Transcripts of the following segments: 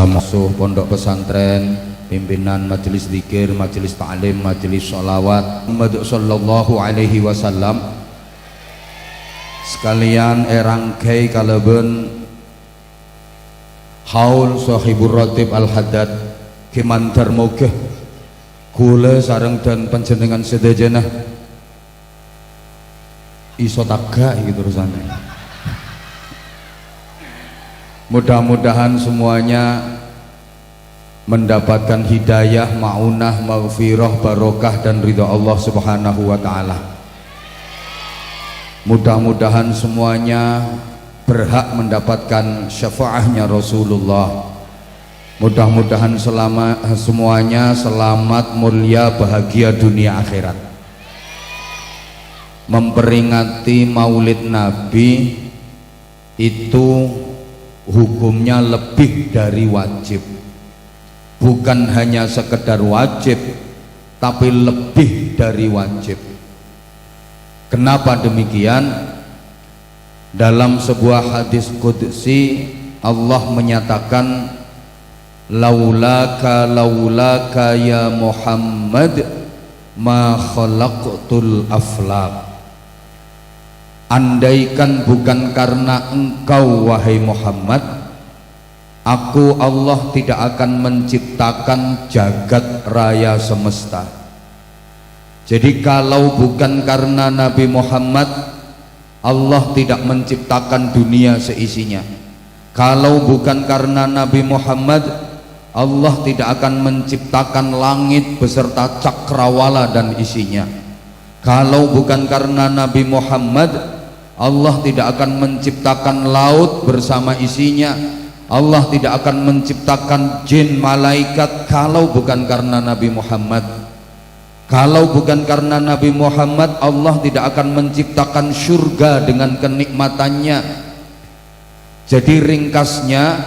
musuh pondok pesantren, pimpinan majelis zikir, majelis ta'lim, majelis sholawat Muhammad sallallahu alaihi wasallam, sekalian erangkai kaleben haul sahibur ratib al-haddad kimantar mogeh kula sareng dan panjenengan sedajana iso taga gitu urusannya. Mudah-mudahan semuanya mendapatkan hidayah, ma'unah, maghfirah, barokah dan ridha Allah subhanahu wa ta'ala. Mudah-mudahan semuanya berhak mendapatkan syafaatnya Rasulullah. Mudah-mudahan semuanya selamat, mulia, bahagia dunia akhirat. Memperingati maulid Nabi itu hukumnya lebih dari wajib, bukan hanya sekedar wajib tapi lebih dari wajib. Kenapa demikian? Dalam sebuah hadis qudsi Allah menyatakan laulaka ya Muhammad ma khalaqtul aflaq. Andaikan bukan karena engkau wahai Muhammad, aku Allah tidak akan menciptakan jagat raya semesta. Jadi kalau bukan karena Nabi Muhammad, Allah tidak menciptakan dunia seisinya. Kalau bukan karena Nabi Muhammad, Allah tidak akan menciptakan langit beserta cakrawala dan isinya. Kalau bukan karena Nabi Muhammad, Allah tidak akan menciptakan laut bersama isinya. Allah tidak akan menciptakan jin, malaikat kalau bukan karena Nabi Muhammad. Kalau bukan karena Nabi Muhammad, Allah tidak akan menciptakan surga dengan kenikmatannya. Jadi ringkasnya,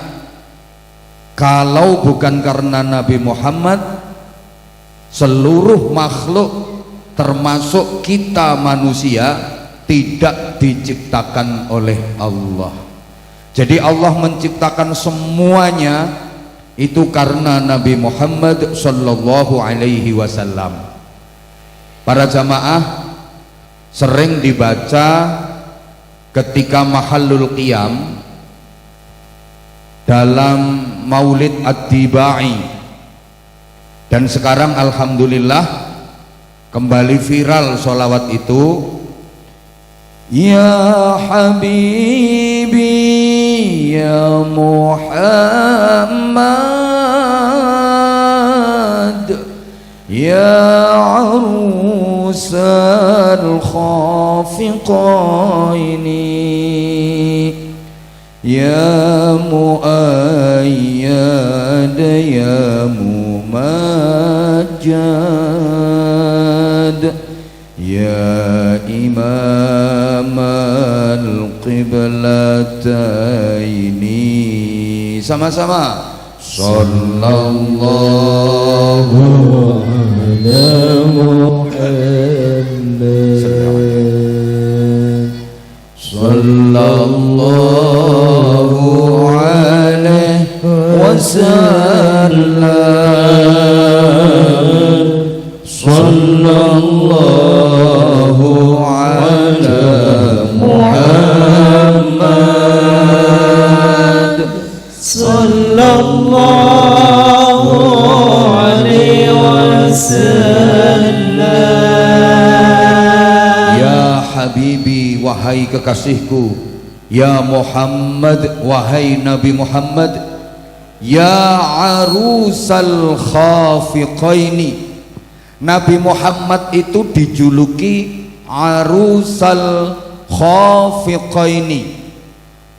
kalau bukan karena Nabi Muhammad, seluruh makhluk termasuk kita manusia tidak diciptakan oleh Allah. Jadi Allah menciptakan semuanya itu karena Nabi Muhammad sallallahu alaihi wasallam. Para jamaah, sering dibaca ketika mahallul qiyam dalam maulid ad-dibai, dan sekarang alhamdulillah kembali viral sholawat itu. Ya Habibi ya Muhammad ya arusal khafiqaini ya muayyad ya mumajjad ya imam al-qiblataini. Sama-sama sallallahu ala Muhammad sallallahu alaihi wasallam sallallahu ala Muhammad sallallahu alaihi wasallam. Ya Habibi, wahai kekasihku, ya Muhammad, wahai Nabi Muhammad, ya arusal khafiqaini. Nabi Muhammad itu dijuluki arusal khafiqaini,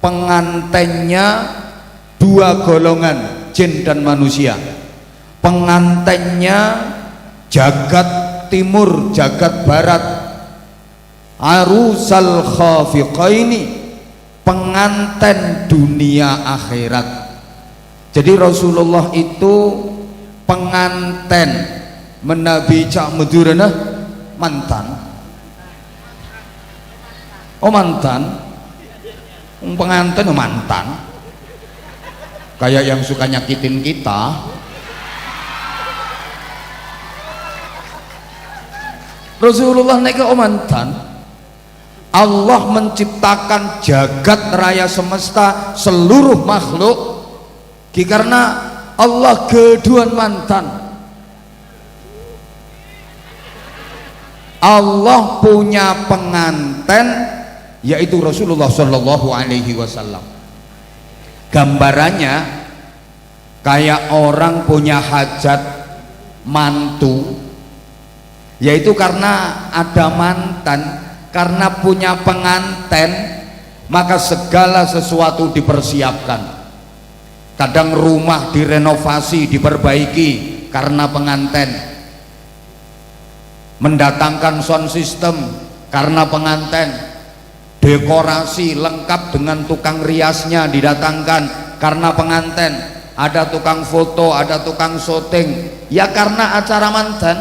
pengantennya dua golongan, jin dan manusia. Pengantennya jagat timur, jagat barat. Arusal khafiqaini, penganten dunia akhirat. Jadi Rasulullah itu penganten menabi cak medurana mantan. Oh mantan, pengantin mantan. kayak yang suka nyakitin kita. Rasulullah neka mantan. Allah menciptakan jagat raya semesta seluruh makhluk karena Allah keduan mantan. Allah punya penganten yaitu Rasulullah Shallallahu Alaihi Wasallam. Gambarannya kayak orang punya hajat mantu, yaitu karena ada mantan, karena punya penganten, maka segala sesuatu dipersiapkan. Kadang rumah direnovasi, diperbaiki karena penganten, mendatangkan sound system karena penganten, dekorasi lengkap dengan tukang riasnya didatangkan karena penganten, ada tukang foto, ada tukang syuting, ya karena acara mantan.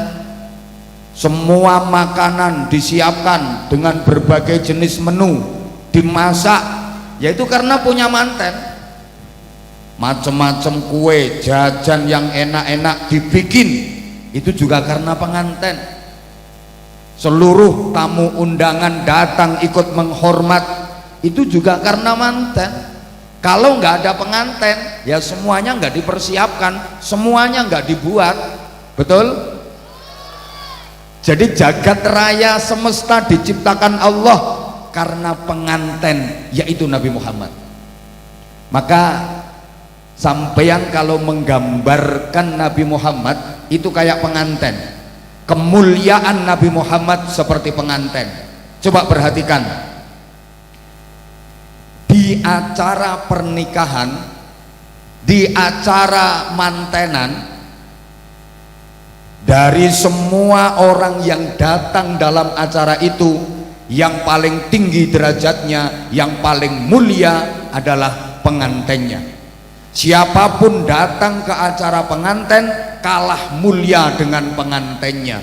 Semua makanan disiapkan dengan berbagai jenis menu, dimasak, yaitu karena punya manten. Macam-macam kue, jajan yang enak-enak dibikin, itu juga karena penganten. Seluruh tamu undangan datang ikut menghormat, itu juga karena manten. Kalau nggak ada penganten, ya semuanya nggak dipersiapkan, semuanya nggak dibuat. Betul? Jadi jagat raya semesta diciptakan Allah karena penganten, yaitu Nabi Muhammad. Maka sampeyan kalau menggambarkan Nabi Muhammad itu kayak penganten. Kemuliaan Nabi Muhammad seperti penganten. Coba perhatikan, di acara pernikahan, di acara mantenan, dari semua orang yang datang dalam acara itu, yang paling tinggi derajatnya, yang paling mulia adalah pengantennya. Siapapun datang ke acara penganten kalah mulia dengan pengantennya.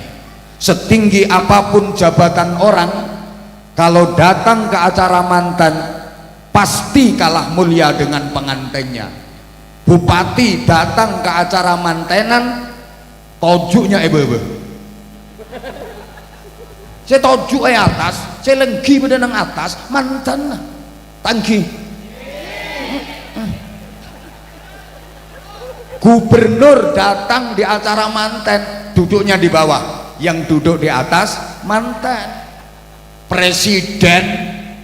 Setinggi apapun jabatan orang, kalau datang ke acara mantan pasti kalah mulia dengan pengantennya. Bupati datang ke acara mantenan, tojuknya ebe-ebe. Saya tojuk atas, saya lenggi pada nang atas, mantan tangki. Gubernur datang di acara manten, duduknya di bawah, yang duduk di atas manten. Presiden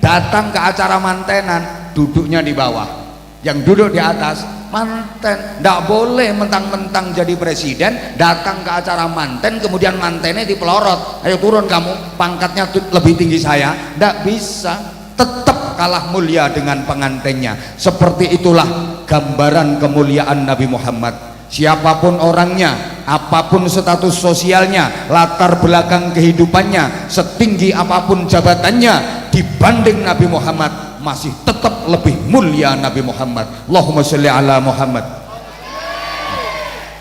datang ke acara mantenan, duduknya di bawah, yang duduk di atas manten. Nggak boleh mentang-mentang jadi presiden datang ke acara manten kemudian mantennya dipelorot, ayo turun kamu, pangkatnya lebih tinggi saya. Nggak bisa, tetap kalah mulia dengan pengantennya. Seperti itulah gambaran kemuliaan Nabi Muhammad. Siapapun orangnya, apapun status sosialnya, latar belakang kehidupannya, setinggi apapun jabatannya, dibanding Nabi Muhammad masih tetap lebih mulia Nabi Muhammad. Allahumma sholli ala Muhammad.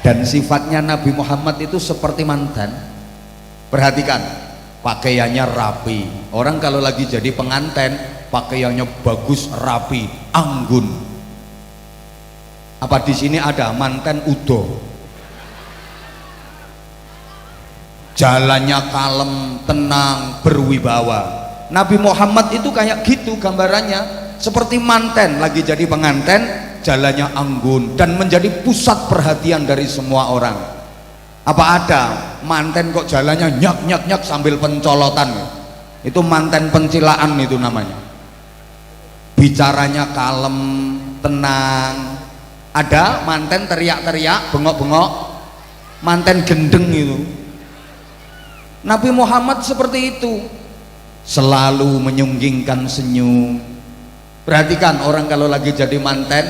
Dan sifatnya Nabi Muhammad itu seperti mantan. Perhatikan, pakaiannya rapi. Orang kalau lagi jadi penganten pakaiannya bagus, rapi, anggun. Apa di sini ada manten udo? Jalannya kalem, tenang, berwibawa. Nabi Muhammad itu kayak gitu gambarannya, seperti manten lagi jadi penganten, jalannya anggun dan menjadi pusat perhatian dari semua orang. Apa ada manten kok jalannya nyak nyak nyak sambil pencolotan? Itu manten pencilaan itu namanya. Bicaranya kalem, tenang. Ada manten teriak-teriak, bengok-bengok, manten gendeng itu. Nabi Muhammad seperti itu, selalu menyunggingkan senyum. Perhatikan orang kalau lagi jadi manten,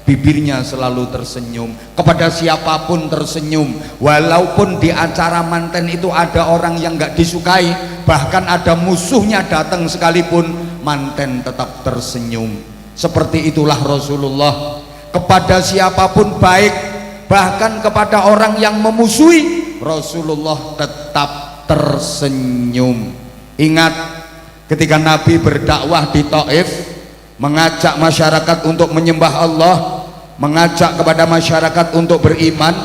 bibirnya selalu tersenyum, kepada siapapun tersenyum. Walaupun di acara manten itu ada orang yang nggak disukai, bahkan ada musuhnya datang sekalipun, manten tetap tersenyum. Seperti itulah Rasulullah, kepada siapapun baik, bahkan kepada orang yang memusuhi, Rasulullah tetap tersenyum. Ingat ketika Nabi berdakwah di Taif, mengajak masyarakat untuk menyembah Allah, mengajak kepada masyarakat untuk beriman,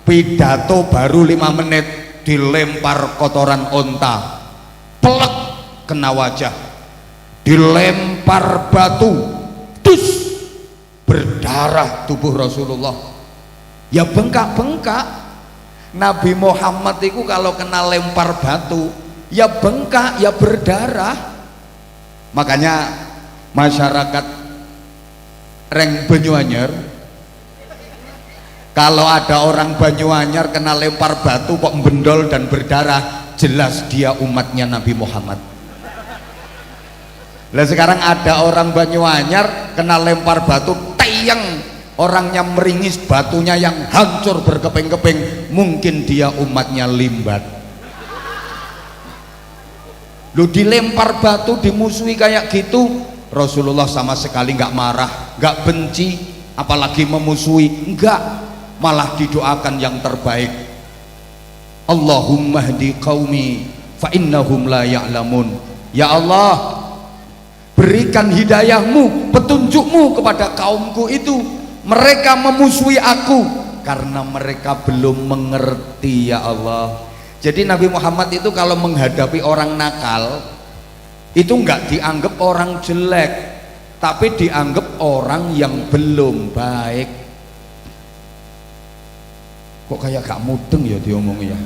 pidato baru 5 menit dilempar kotoran onta, pelek kena wajah, dilempar batu, dus, berdarah tubuh Rasulullah. Ya bengkak-bengkak. Nabi Muhammad itu kalau kena lempar batu ya bengkak, ya berdarah. Makanya masyarakat reng Banyuanyar, kalau ada orang Banyuanyar kena lempar batu kok bendol dan berdarah, jelas dia umatnya Nabi Muhammad. Lah sekarang ada orang Banyuanyar kena lempar batu teyeng, orangnya meringis, batunya yang hancur berkeping-keping, mungkin dia umatnya Limbat. Lu dilempar batu, dimusuhi kayak gitu, Rasulullah sama sekali nggak marah, nggak benci, apalagi memusuhi, enggak, malah didoakan yang terbaik. Allahumma hdi qaumi fa innahum la ya'lamun. Ya Allah, berikan hidayahmu, petunjukmu kepada kaumku itu, mereka memusuhi aku karena mereka belum mengerti. Ya Allah. Jadi Nabi Muhammad itu kalau menghadapi orang nakal itu enggak dianggap orang jelek, tapi dianggap orang yang belum baik. Kok kayak gak mudeng ya diomongin ya.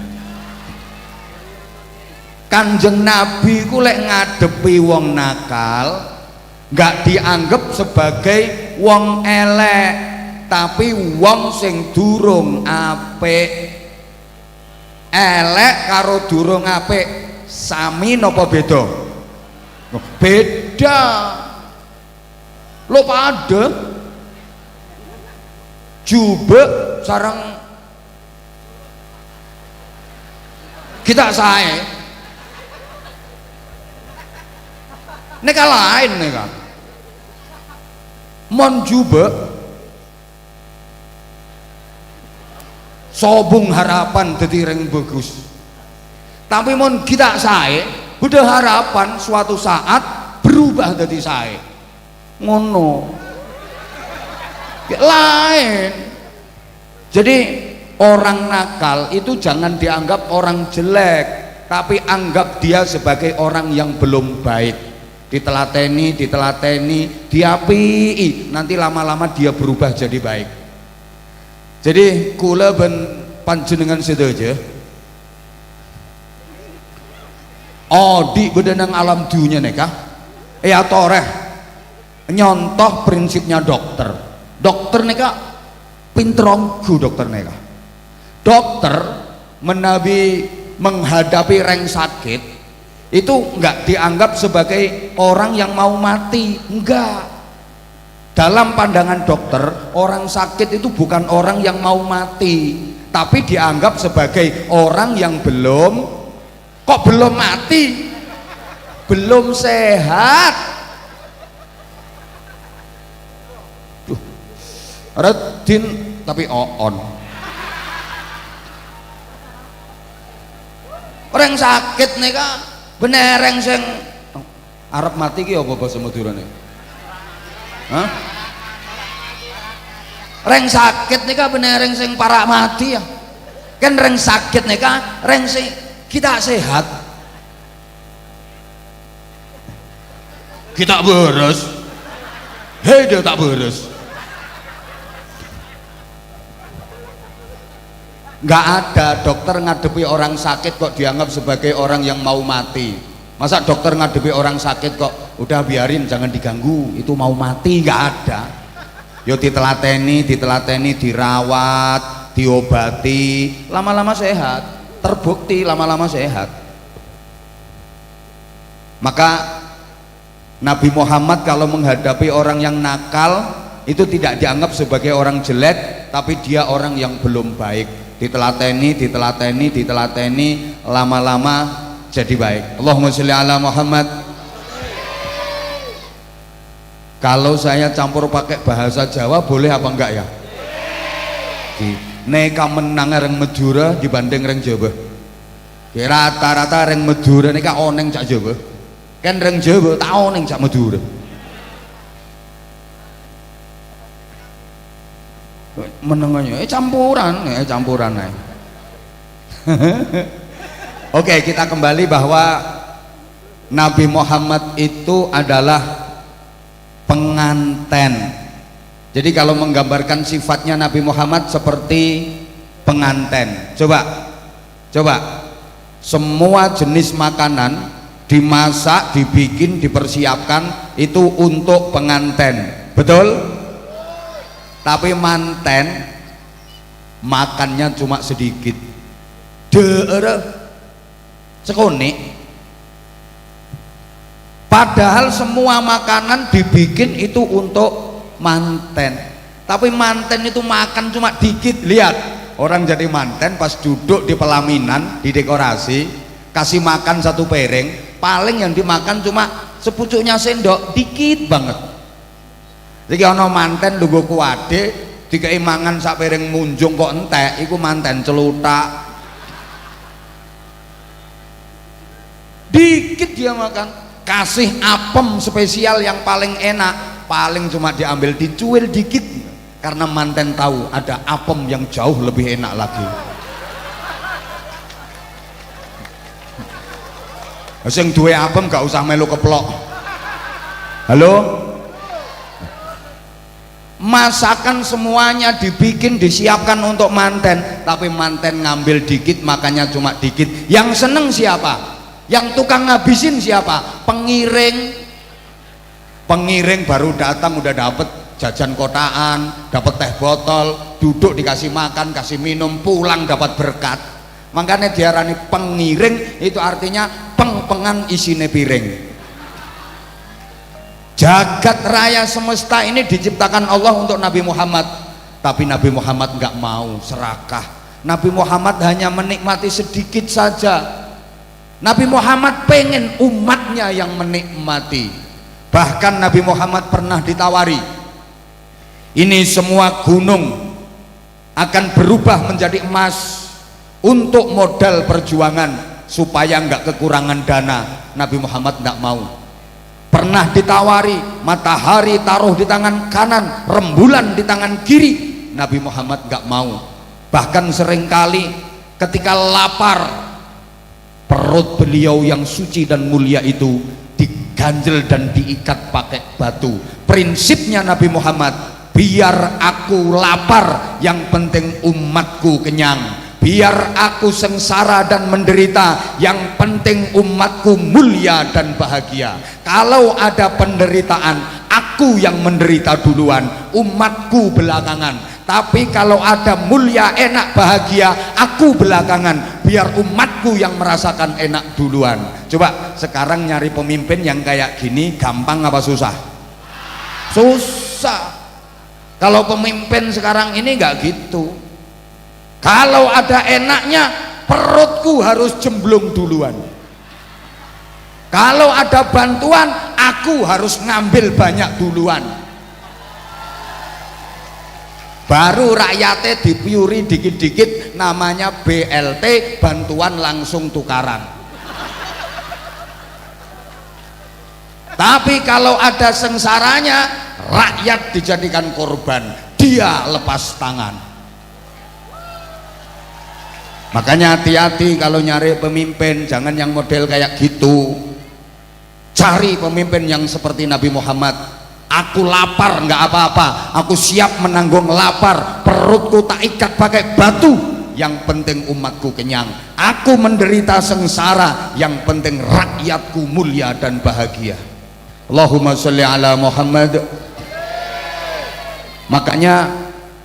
Kanjeng Nabi ku lek ngadepi wong nakal enggak dianggap sebagai wong elek, tapi wong sing durung apik. Elek karo durung apik sami napa beda? Beda. Lo pada jubek sarang kita sae neka lain neka mon jubek sobung harapan dadi reng bagus, tapi mon kita sae udah harapan suatu saat berubah dadi sae ngono lain. Jadi orang nakal itu jangan dianggap orang jelek, tapi anggap dia sebagai orang yang belum baik. Ditelateni, diapii, nanti lama-lama dia berubah jadi baik. Jadi kula ben panjenengan sedaja di bedenang alam dunia neka toreh nyontoh prinsipnya dokter neka pinteronggu dokter neka. Dokter menghadapi reng sakit itu enggak dianggap sebagai orang yang mau mati, enggak. Dalam pandangan dokter, orang sakit itu bukan orang yang mau mati, tapi dianggap sebagai orang yang belum mati, belum sehat. Redin tapi on. Orang sakit nih kak, benereng sing arep mati ki apa bahasa Madurane? Hah? Reng sakit nih kak benereng sing para mati ya. Kan reng sakit nih kak, reng sing kita sehat. Kita beres. Hei dia tak beres. Nggak ada dokter ngadepi orang sakit kok dianggap sebagai orang yang mau mati. Masa dokter ngadepi orang sakit kok udah biarin jangan diganggu, itu mau mati? Nggak ada. Yo ditelateni, dirawat, diobati, lama-lama sehat, terbukti lama-lama sehat. Maka Nabi Muhammad kalau menghadapi orang yang nakal itu tidak dianggap sebagai orang jelek, tapi dia orang yang belum baik. Ditelateni, lama-lama jadi baik. Allahumma sholli ala Muhammad. Kalau saya campur pakai bahasa Jawa boleh apa enggak ya? Neka menang reng Madura dibanding reng Jawa. Rata-rata reng Madura neka oneng cak Jawa. Kan reng Jawa tak oneng cak Madura. menengahnya campuran ae. Oke, kita kembali bahwa Nabi Muhammad itu adalah penganten. Jadi kalau menggambarkan sifatnya Nabi Muhammad seperti penganten. Coba semua jenis makanan dimasak, dibikin, dipersiapkan itu untuk penganten, betul? Tapi manten makannya cuma sedikit, sekonik. Padahal semua makanan dibikin itu untuk manten, tapi manten itu makan cuma dikit. Lihat orang jadi manten pas duduk di pelaminan, di dekorasi, kasih makan satu piring, paling yang dimakan cuma sepucuknya sendok, dikit banget. Jadi ono manten lugu kuade dikai mangan sak piring munjung kok entek, iku manten celutak. Dikit dia makan, kasih apem spesial yang paling enak, paling cuma diambil dicuil dikit, karena manten tahu ada apem yang jauh lebih enak lagi. Sing duwe apem gak usah melu keplok. Halo? Masakan semuanya dibikin, disiapkan untuk manten, tapi manten ngambil dikit, makannya cuma dikit. Yang seneng siapa? Yang tukang ngabisin siapa? Pengiring baru datang udah dapet jajan kotaan, dapet teh botol, duduk dikasih makan, kasih minum, pulang dapat berkat. Makanya diarani pengiring, itu artinya peng-pengan isine piring. Jagat raya semesta ini diciptakan Allah untuk Nabi Muhammad, tapi Nabi Muhammad nggak mau serakah. Nabi Muhammad hanya menikmati sedikit saja. Nabi Muhammad pengen umatnya yang menikmati. Bahkan Nabi Muhammad pernah ditawari, ini semua gunung akan berubah menjadi emas untuk modal perjuangan supaya nggak kekurangan dana. Nabi Muhammad nggak mau. Pernah ditawari, matahari taruh di tangan kanan, rembulan di tangan kiri, Nabi Muhammad nggak mau. Bahkan seringkali ketika lapar, perut beliau yang suci dan mulia itu diganjel dan diikat pakai batu. Prinsipnya Nabi Muhammad, biar aku lapar, yang penting umatku kenyang. Biar aku sengsara dan menderita, yang penting umatku mulia dan bahagia. Kalau ada penderitaan, aku yang menderita duluan, umatku belakangan. Tapi kalau ada mulia, enak, bahagia, aku belakangan, biar umatku yang merasakan enak duluan. Coba sekarang nyari pemimpin yang kayak gini gampang apa susah? Susah. Kalau pemimpin sekarang ini nggak gitu. Kalau ada enaknya, perutku harus jemblung duluan. Kalau ada bantuan, aku harus ngambil banyak duluan. Baru rakyatnya dipiuri dikit-dikit, namanya BLT, bantuan langsung tukaran. Tapi kalau ada sengsaranya, rakyat dijadikan korban, dia lepas tangan. Makanya hati-hati kalau nyari pemimpin, jangan yang model kayak gitu. Cari pemimpin yang seperti Nabi Muhammad. Aku lapar nggak apa-apa, aku siap menanggung lapar, perutku tak ikat pakai batu, yang penting umatku kenyang. Aku menderita sengsara, yang penting rakyatku mulia dan bahagia. Allahumma sholli ala Muhammad. Makanya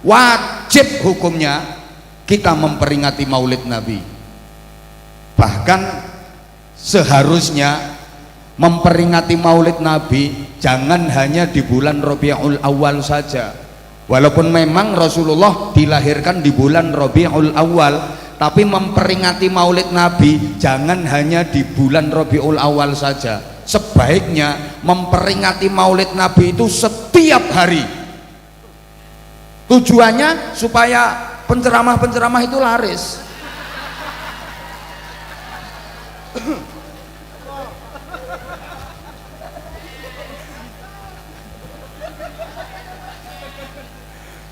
wajib hukumnya kita memperingati maulid Nabi. Bahkan seharusnya memperingati maulid Nabi jangan hanya di bulan Rabiul Awal saja. Walaupun memang Rasulullah dilahirkan di bulan Rabiul Awal, tapi memperingati maulid Nabi jangan hanya di bulan Rabiul Awal saja. Sebaiknya memperingati maulid Nabi itu setiap hari. Tujuannya supaya penceramah-penceramah itu laris.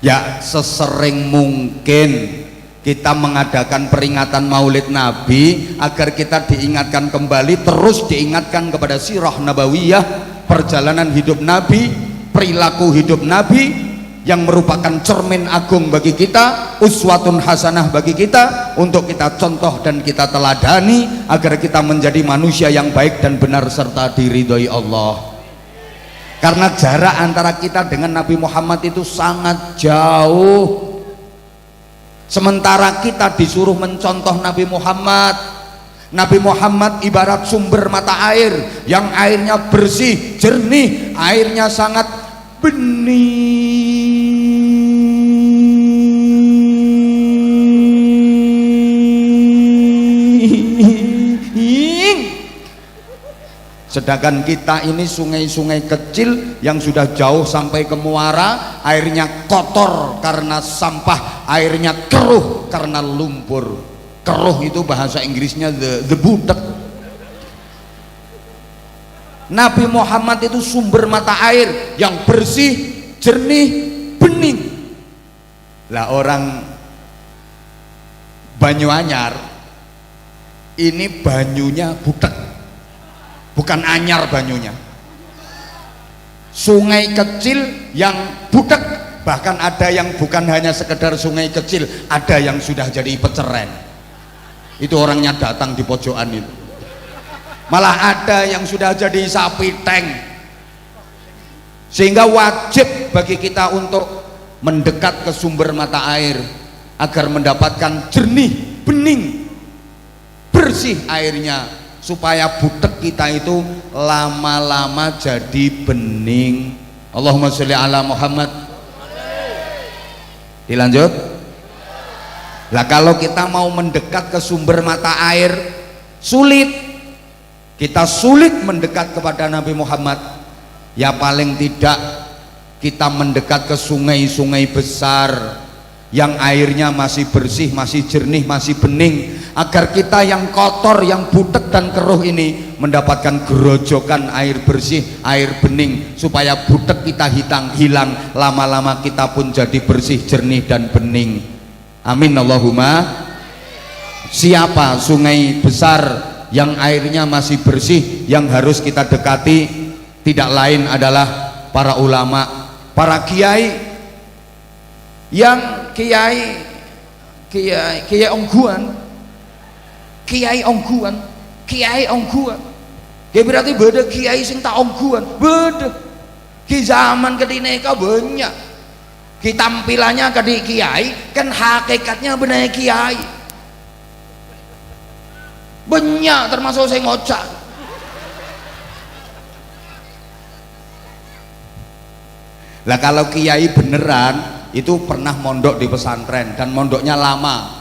Ya sesering mungkin kita mengadakan peringatan Maulid Nabi agar kita diingatkan kembali, terus diingatkan kepada sirah nabawiyah, perjalanan hidup Nabi, perilaku hidup Nabi yang merupakan cermin agung bagi kita, uswatun hasanah bagi kita, untuk kita contoh dan kita teladani agar kita menjadi manusia yang baik dan benar serta diridhoi Allah. Karena jarak antara kita dengan Nabi Muhammad itu sangat jauh. Sementara kita disuruh mencontoh Nabi Muhammad. Nabi Muhammad ibarat sumber mata air yang airnya bersih, jernih, airnya sangat bening. Sedangkan kita ini sungai-sungai kecil yang sudah jauh sampai ke muara, airnya kotor karena sampah, airnya keruh karena lumpur. Keruh itu bahasa Inggrisnya the butek. Nabi Muhammad itu sumber mata air yang bersih, jernih, bening. Lah orang Banyuanyar ini banyunya butek, bukan anyar banyunya. Sungai kecil yang butek, bahkan ada yang bukan hanya sekedar sungai kecil, ada yang sudah jadi peceren. Itu orangnya datang di pojokan itu. Malah ada yang sudah jadi sapi tank. Sehingga wajib bagi kita untuk mendekat ke sumber mata air agar mendapatkan jernih, bening, bersih airnya, supaya butek kita itu lama-lama jadi bening. Allahumma sholli ala Muhammad. Dilanjut. Lah kalau kita mau mendekat ke sumber mata air sulit. Kita sulit mendekat kepada Nabi Muhammad. Ya paling tidak kita mendekat ke sungai-sungai besar yang airnya masih bersih, masih jernih, masih bening, agar kita yang kotor, yang butek dan keruh ini mendapatkan gerojokan air bersih, air bening, supaya butek kita hilang, lama-lama kita pun jadi bersih, jernih dan bening. Amin Allahumma. Siapa sungai besar yang airnya masih bersih yang harus kita dekati? Tidak lain adalah para ulama, para kiai, yang kiai ongguan, kiai ongguan. Ya berarti beda kiai sing tak ongguan, beda. Ki zaman ketineka banyak. Ki tampilannya kadi kiai, kan hakikatnya benar kiai. Banyak termasuk saya ngocak. Lah kalau kiai beneran itu pernah mondok di pesantren dan mondoknya lama,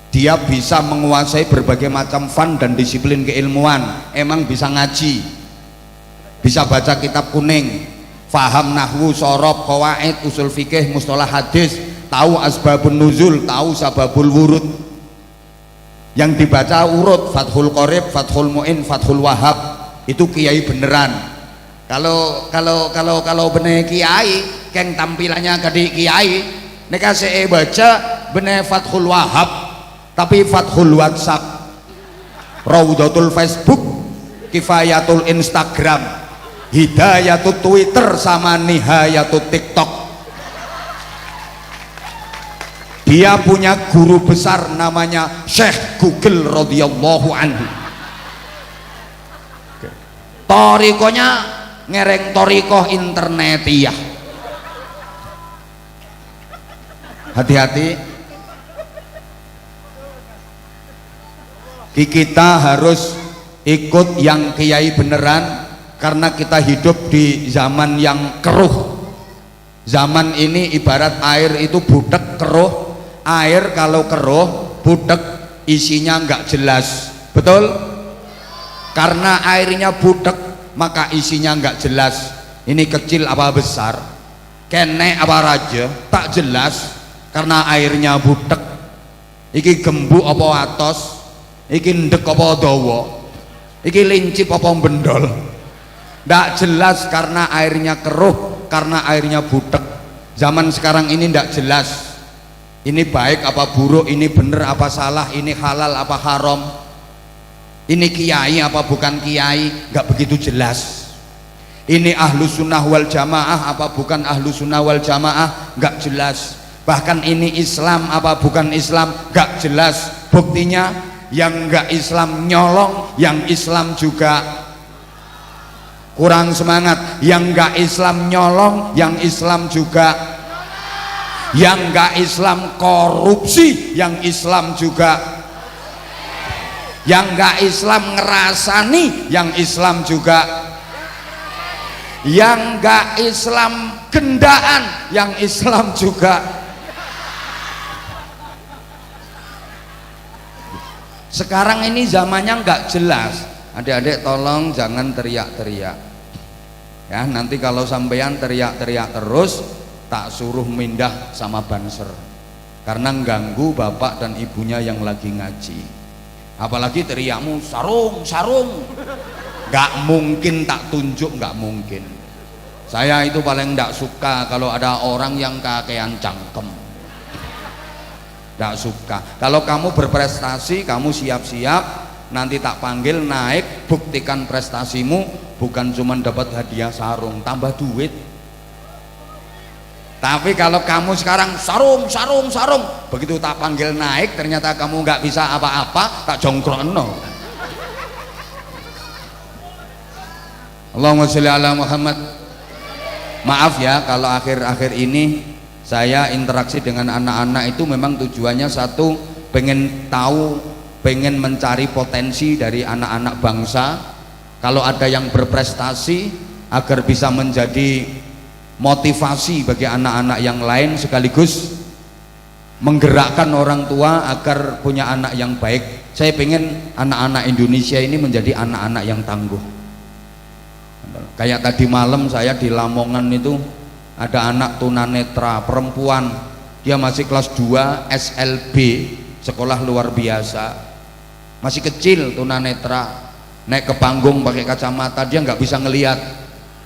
dia bisa menguasai berbagai macam fan dan disiplin keilmuan, emang bisa ngaji, bisa baca kitab kuning, faham nahwu, sorob, qawaid, usul fikih, mustalah hadis, tahu asbabun nuzul, tahu sababul wurud, yang dibaca urut Fathul Qorib, Fathul Mu'in, Fathul Wahab. Itu kiai beneran. Kalau bener kiai keng tampilannya kadi kiai neka saya baca bener Fathul Wahab tapi Fathul WhatsApp, Raudatul Facebook, Kifayatul Instagram, Hidayatul Twitter sama Nihayatul TikTok. Dia punya guru besar namanya Syekh Google radhiyallahu anhu. Torikonya ngereng torikoh internetiyah. Hati-hati. Kita harus ikut yang kiai beneran, karena kita hidup di zaman yang keruh. Zaman ini ibarat air itu butek, keruh. Air kalau keruh, butek, isinya nggak jelas, betul? Karena airnya butek maka isinya nggak jelas. Ini kecil apa besar, kene apa raja, tak jelas karena airnya butek. Iki gembuk apa atos, iki ndek apa dawa, iki lincip apa bendol, nggak jelas karena airnya keruh, karena airnya butek. Zaman sekarang ini tidak jelas, ini baik apa buruk, ini benar apa salah, ini halal apa haram, ini kiai apa bukan kiai, nggak begitu jelas. Ini ahlu sunnah wal jamaah apa bukan ahlu sunnah wal jamaah, nggak jelas. Bahkan ini Islam apa bukan Islam, nggak jelas. Buktinya yang nggak Islam nyolong, yang Islam juga kurang semangat. Yang nggak Islam nyolong, yang Islam juga. Yang nggak Islam korupsi, yang Islam juga. Yang nggak Islam ngerasani, yang Islam juga. Yang nggak Islam gendaan, yang Islam juga. Sekarang ini zamannya nggak jelas. Adik-adik tolong jangan teriak-teriak ya, nanti kalau sampean teriak-teriak terus tak suruh mindah sama banser, karena ganggu bapak dan ibunya yang lagi ngaji. Apalagi teriakmu sarung sarung, nggak mungkin tak tunjuk, nggak mungkin. Saya itu paling nggak suka kalau ada orang yang kakean cangkem, nggak suka. Kalau kamu berprestasi, kamu siap-siap, nanti tak panggil naik, buktikan prestasimu, bukan cuma dapat hadiah sarung, tambah duit. Tapi kalau kamu sekarang sarung sarung sarung, begitu tak panggil naik ternyata kamu nggak bisa apa-apa, tak jongkrokno. Allahumma sholli ala Muhammad. Maaf ya kalau akhir-akhir ini saya interaksi dengan anak-anak itu memang tujuannya satu, pengen tahu, pengen mencari potensi dari anak-anak bangsa. Kalau ada yang berprestasi agar bisa menjadi motivasi bagi anak-anak yang lain, sekaligus menggerakkan orang tua agar punya anak yang baik. Saya pengen anak-anak Indonesia ini menjadi anak-anak yang tangguh. Kayak tadi malam saya di Lamongan itu ada anak tunanetra perempuan, dia masih kelas 2 SLB, sekolah luar biasa, masih kecil tunanetra, naik ke panggung pakai kacamata, dia nggak bisa ngelihat,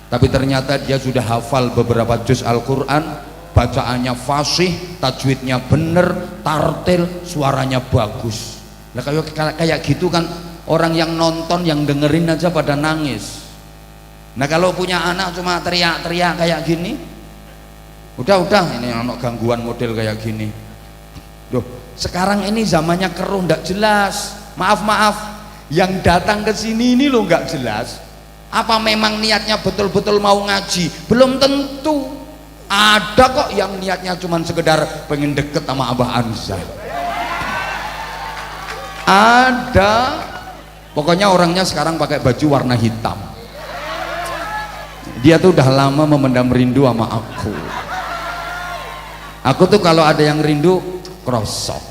tapi ternyata dia sudah hafal beberapa juz Al-Quran, bacaannya fasih, tajwidnya bener, tartil, suaranya bagus. Nah kayak gitu kan, orang yang nonton, yang dengerin aja pada nangis. Nah kalau punya anak cuma teriak-teriak kayak gini, udah ini anak gangguan model kayak gini. Duh, sekarang ini zamannya keruh, ndak jelas. Maaf, yang datang ke sini ini lo nggak jelas. Apa memang niatnya betul-betul mau ngaji? Belum tentu. Ada kok yang niatnya cuma sekedar pengen deket sama Abah Anzal. Ada. Pokoknya orangnya sekarang pakai baju warna hitam. Dia tuh udah lama memendam rindu sama aku. Aku tuh kalau ada yang rindu krosok.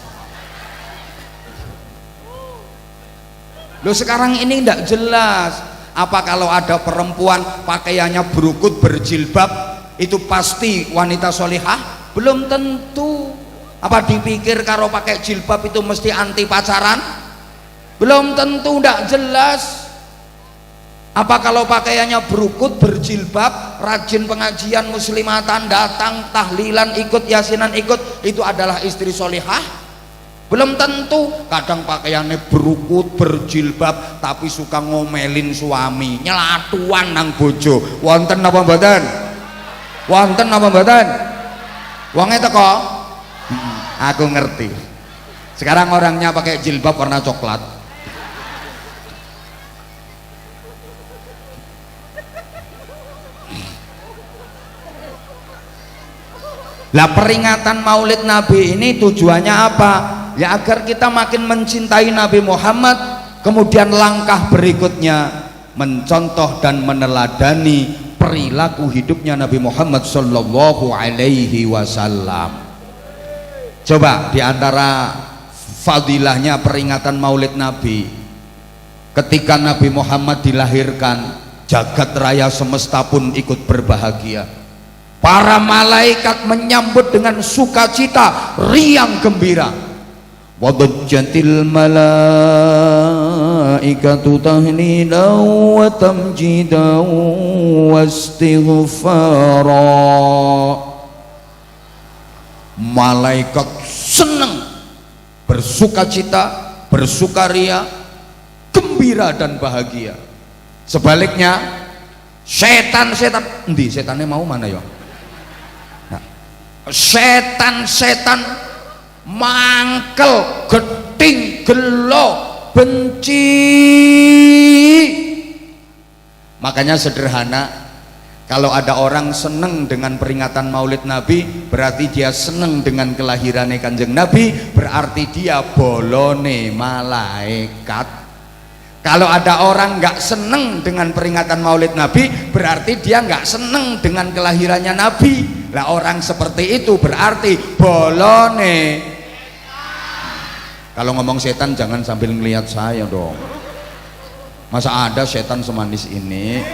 Loh sekarang ini ndak jelas. Apa kalau ada perempuan pakaiannya berukut berjilbab itu pasti wanita solihah? Belum tentu. Apa dipikir kalau pakai jilbab itu mesti anti pacaran? Belum tentu, ndak jelas. Apa kalau pakaiannya berukut berjilbab, rajin pengajian, muslimatan, datang tahlilan, ikut yasinan, ikut, itu adalah istri solihah? Belum tentu. Kadang pakaiannya berukut berjilbab tapi suka ngomelin suami, nyelatuan nang bojo. Wonten apa mboten? Wonten apa mboten? Wonge teko? Aku ngerti. Sekarang orangnya pakai jilbab warna coklat. Lah peringatan Maulid Nabi ini tujuannya apa? Ya agar kita makin mencintai Nabi Muhammad, kemudian langkah berikutnya mencontoh dan meneladani perilaku hidupnya Nabi Muhammad Sallallahu Alaihi Wasallam. Coba diantara fadilahnya peringatan Maulid Nabi, ketika Nabi Muhammad dilahirkan, jagat raya semesta pun ikut berbahagia. Para malaikat menyambut dengan sukacita, riang gembira. Wadajjatil malaikatu tahlilan wa tamjidan wa istighfara. malaikat senang, bersukacita, bersukaria, gembira dan bahagia. Sebaliknya setan-setan endi setannya mau mana ya? Nah, setan-setan mangkel, geting, gelo, benci. Makanya sederhana, kalau ada orang seneng dengan peringatan Maulid Nabi, berarti dia seneng dengan kelahirannya Kanjeng Nabi, berarti dia bolone malaikat. Kalau ada orang nggak seneng dengan peringatan Maulid Nabi, berarti dia nggak seneng dengan kelahirannya Nabi. Lah orang seperti itu berarti bolone. Kalau ngomong setan jangan sambil ngelihat saya dong. Masa ada setan semanis ini?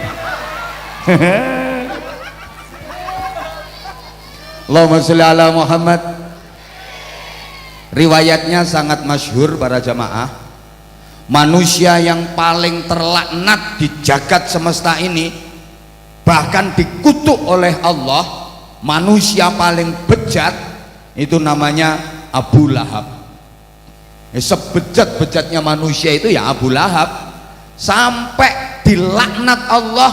Allahumma sholli ala Muhammad. Riwayatnya sangat masyhur para jamaah. Manusia yang paling terlaknat di jagat semesta ini, bahkan dikutuk oleh Allah, manusia paling bejat, itu namanya Abu Lahab. Sebejat-bejatnya manusia itu ya Abu Lahab, sampai dilaknat Allah.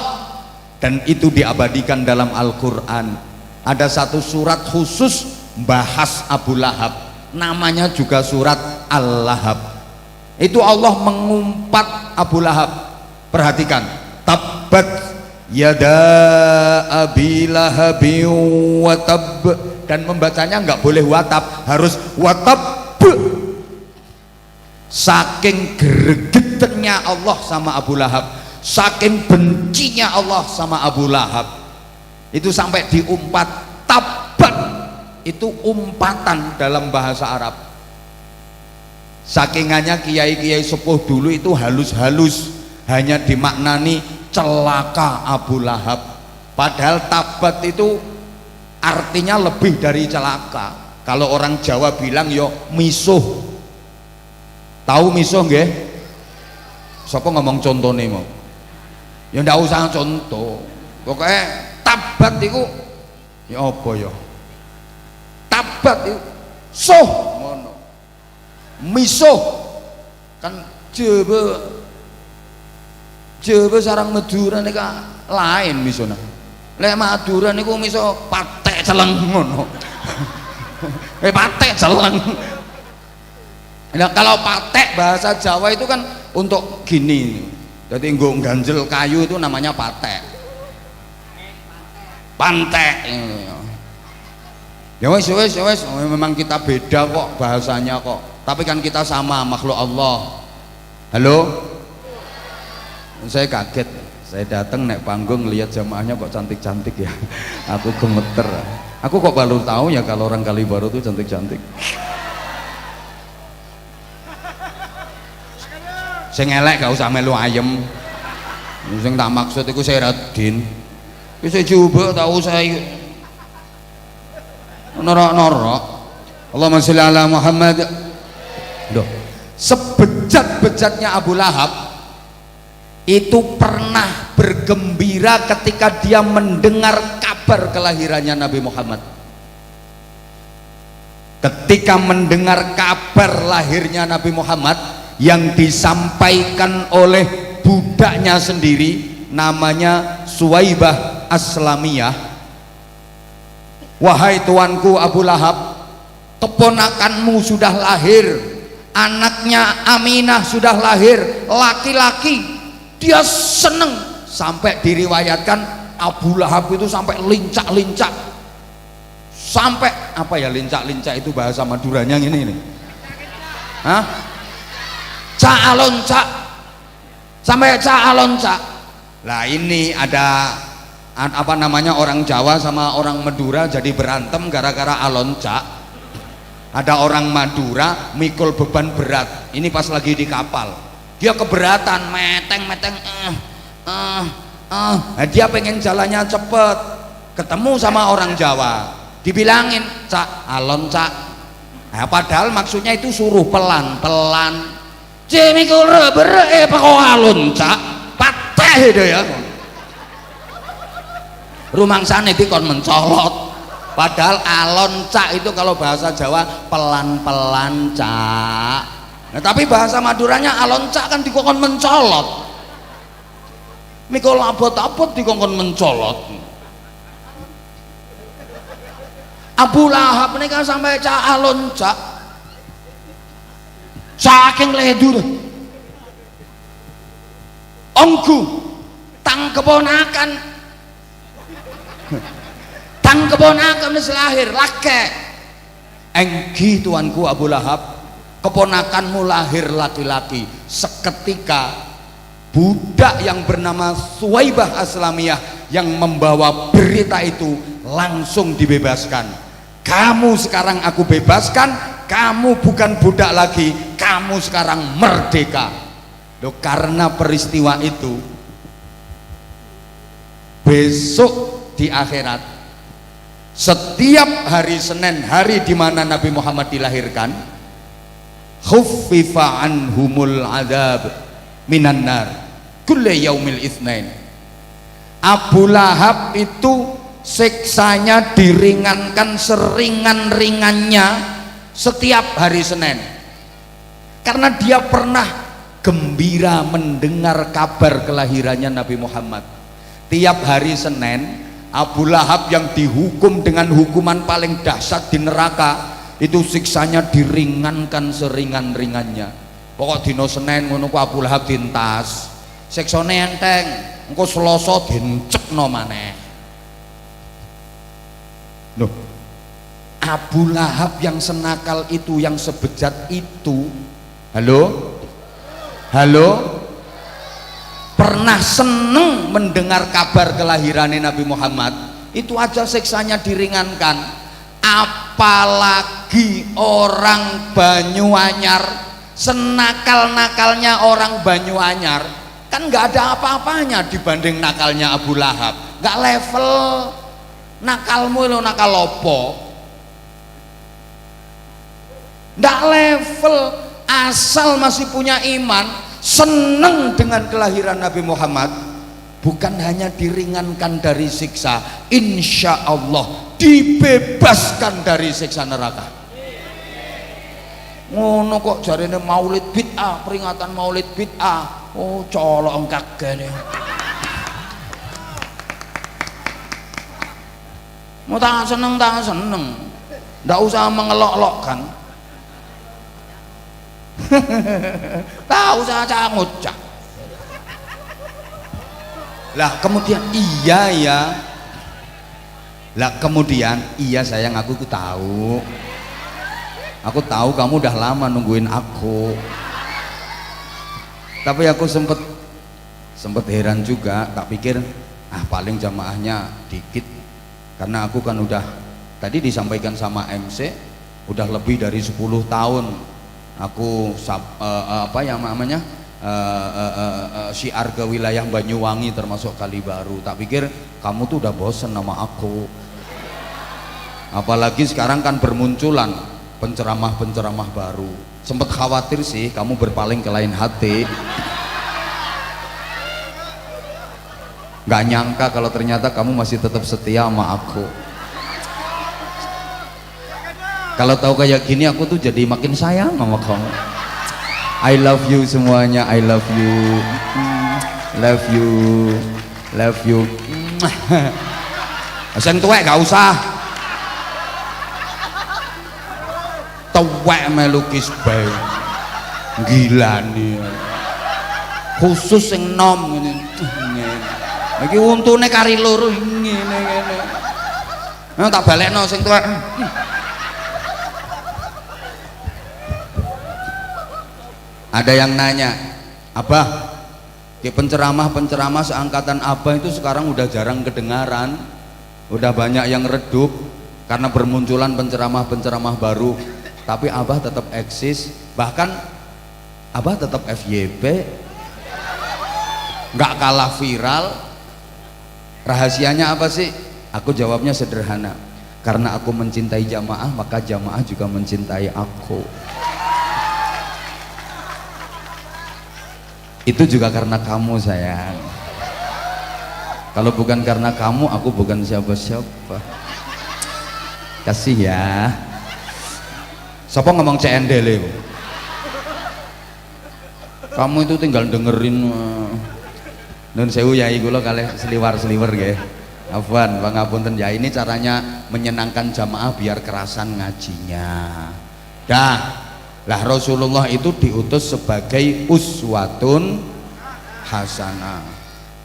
Dan itu diabadikan dalam Al-Quran. Ada satu surat khusus bahas Abu Lahab, namanya juga surat Al-Lahab. Itu Allah mengumpat Abu Lahab. Perhatikan, tabbat yada abi lahabi wa tab, dan membacanya nggak boleh watab, harus watab. Saking gregetannya Allah sama Abu Lahab, saking bencinya Allah sama Abu Lahab, itu sampai diumpat. Tabat itu umpatan dalam bahasa Arab. Sakingannya kiai-kiai sepuh dulu itu halus-halus, hanya dimaknani celaka Abu Lahab. Padahal tabat itu artinya lebih dari celaka. Kalau orang Jawa bilang yo misuh. Tahu misuh nggih? Sapa ngomong contohnya mau? Ya ndak usah contoh. Pokoknya tabat itu ya apa ya? Tabat itu soh ngono. Misuh kan Jawa sarang Madura nika lain misuna. Lek Madura niku misuh patek celeng ngono. Patek celeng. Nah, kalau patek bahasa Jawa itu kan untuk gini. Jadi ngganjel kayu itu namanya patek. Pantek. Ya wes, memang kita beda kok bahasanya kok. Tapi kan kita sama makhluk Allah. Halo? Saya kaget. Saya datang naik panggung lihat jamaahnya kok cantik-cantik ya. Aku gemeter. Aku kok baru tahu ya kalau orang Kalibaru itu cantik-cantik. Sing elek gak usah melu ayem. Sing tak maksud iku Seradin. Wis coba tak usah norok-norok. Allahumma sholli ala Muhammad. Loh, sebejat-bejatnya Abu Lahab itu pernah bergembira ketika dia mendengar kabar kelahirannya Nabi Muhammad. Ketika mendengar kabar lahirnya Nabi Muhammad yang disampaikan oleh budaknya sendiri, namanya Suwaibah Aslamiyah. Wahai tuanku Abu Lahab, keponakanmu sudah lahir, anaknya Aminah sudah lahir, laki-laki. Dia seneng, sampai diriwayatkan Abu Lahab itu sampai lincak-lincak. Sampai apa ya lincak-lincak itu bahasa Maduranya ini nih. Hah? Caalonca, sampai caalonca. Lah ini ada apa namanya, orang Jawa sama orang Madura jadi berantem gara-gara alonca. Ada orang Madura mikul beban berat, ini pas lagi di kapal dia keberatan, dia pengen jalannya cepet, ketemu sama orang Jawa, dibilangin cak alonca. Nah, padahal maksudnya itu suruh pelan-pelan. Cemikul rebere pekok alun cak pateh itu ya. Rumangsane dikon mencolot. Padahal alon cak itu kalau bahasa Jawa pelan-pelan cak. Nah, tapi bahasa Maduranya alon cak kan dikongkon mencolot. Mikul abot-abot dikongkon mencolot. Abu Lahab ini kan sampai cak alon cak. Saking ledur. Onggu tang keponakan wis lahir laki enggi tuanku Abu Lahab, keponakanmu lahir laki-laki. Seketika budak yang bernama Suwaibah Aslamiyah yang membawa berita itu langsung dibebaskan. Kamu sekarang aku bebaskan, kamu bukan budak lagi, kamu sekarang merdeka. Loh, karena peristiwa itu besok di akhirat setiap hari Senin, hari di mana Nabi Muhammad dilahirkan, khuffifa anhumul adab minan nar kulli yaumil itsnain. Abu Lahab itu siksanya diringankan seringan-ringannya setiap hari Senin karena dia pernah gembira mendengar kabar kelahirannya Nabi Muhammad. Tiap hari Senin Abu Lahab yang dihukum dengan hukuman paling dahsyat di neraka itu siksanya diringankan seringan-ringannya. Pokok dino Senin ngono ku Abu Lahab dintas, siksane enteng, engko Selasa dincekno maneh. Loh, Abu Lahab yang senakal itu, yang sebejat itu, halo, pernah seneng mendengar kabar kelahiran Nabi Muhammad, itu aja siksanya diringankan. Apalagi orang Banyuanyar, senakal-nakalnya orang Banyuanyar, kan nggak ada apa-apanya dibanding nakalnya Abu Lahab. Nggak level nakalmu lo, nakal lopo, nggak level. Asal masih punya iman, seneng dengan kelahiran Nabi Muhammad, bukan hanya diringankan dari siksa, insya Allah dibebaskan dari siksa neraka. Ngono kok jarene maulid bid'ah, peringatan maulid bid'ah. Oh colok engkak gene. Mau tak seneng, ndak usah mengelok-elokkan. Tahu saja ngucap. Lah kemudian iya sayang, aku tahu kamu udah lama nungguin aku, tapi aku sempet heran juga. Tak pikir paling jamaahnya dikit, karena aku kan udah tadi disampaikan sama MC udah lebih dari 10 tahun aku syiar ke wilayah Banyuwangi termasuk Kalibaru. Tak pikir kamu tuh udah bosen sama aku, apalagi sekarang kan bermunculan penceramah baru. Sempet khawatir sih kamu berpaling ke lain hati. Gak nyangka kalau ternyata kamu masih tetap setia sama aku. Kalau tahu kayak gini aku tuh jadi makin sayang sama kamu. I love you semuanya, I love you, love you. Sing tuwek gak usah. Tuwek melukis bae. Gila nih. Khusus sing nom ngene. Iki untune kari loro ngene. Nah tak balekno sing tuwek. Ada yang nanya, Abah, penceramah seangkatan Abah itu sekarang udah jarang kedengaran, udah banyak yang redup karena bermunculan penceramah baru. Tapi Abah tetap eksis, bahkan Abah tetap FYP, nggak kalah viral. Rahasianya apa sih? Aku jawabnya sederhana, karena aku mencintai jamaah, maka jamaah juga mencintai aku. Itu juga karena kamu sayang. Kalau bukan karena kamu, aku bukan siapa-siapa. Kasih ya. Siapa ngomong CNDL? Kamu itu tinggal dengerin. Nun sewu ya iku lo kalih seliwar-seliwer nggih. Afwan, pangapunten ya, ini caranya menyenangkan jamaah biar kerasan ngajinya. Dah. Lah Rasulullah itu diutus sebagai uswatun hasanah.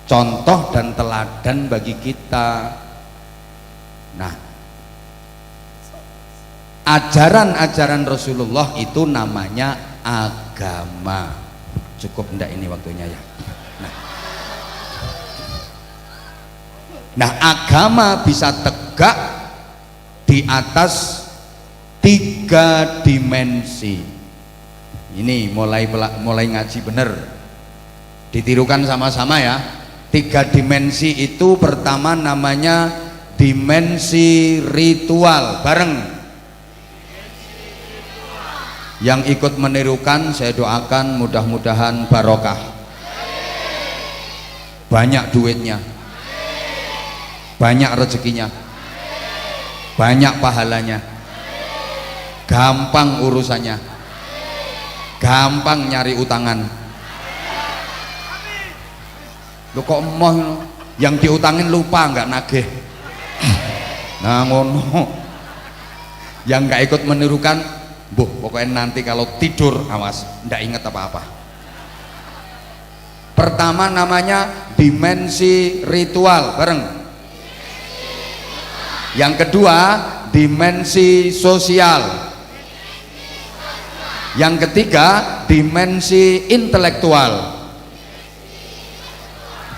Contoh dan teladan bagi kita. Nah, ajaran-ajaran Rasulullah itu namanya agama. Cukup enggak ini waktunya ya. Nah, agama bisa tegak di atas 3 dimensi. Ini mulai ngaji bener. Ditirukan sama-sama ya. 3 dimensi itu pertama namanya dimensi ritual. Bareng. Yang ikut menirukan saya doakan mudah-mudahan barokah, banyak duitnya, banyak rezekinya, banyak pahalanya, gampang urusannya, gampang nyari utangan. Lu kok emoh, yang diutangin lupa nggak nagih. Nah ngono, yang nggak ikut menirukan, pokoknya nanti kalau tidur awas ndak inget apa-apa. Pertama namanya dimensi ritual, bareng. Yang kedua dimensi sosial. Yang ketiga dimensi intelektual.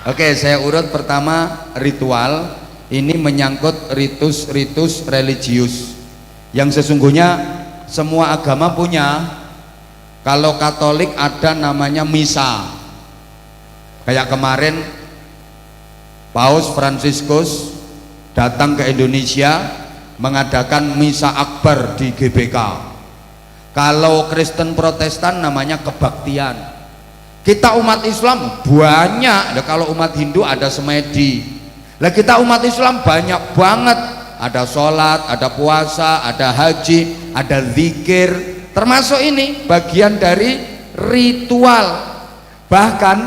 Oke, saya urut. Pertama ritual, ini menyangkut ritus-ritus religius yang sesungguhnya semua agama punya. Kalau Katolik ada namanya misa. Kayak kemarin Paus Fransiskus datang ke Indonesia mengadakan misa akbar di GBK. Kalau Kristen Protestan namanya kebaktian. Kita umat Islam banyak. Kalau umat Hindu ada semedi. Lah kita umat Islam banyak banget. Ada sholat, ada puasa, ada haji, ada zikir, termasuk ini bagian dari ritual. Bahkan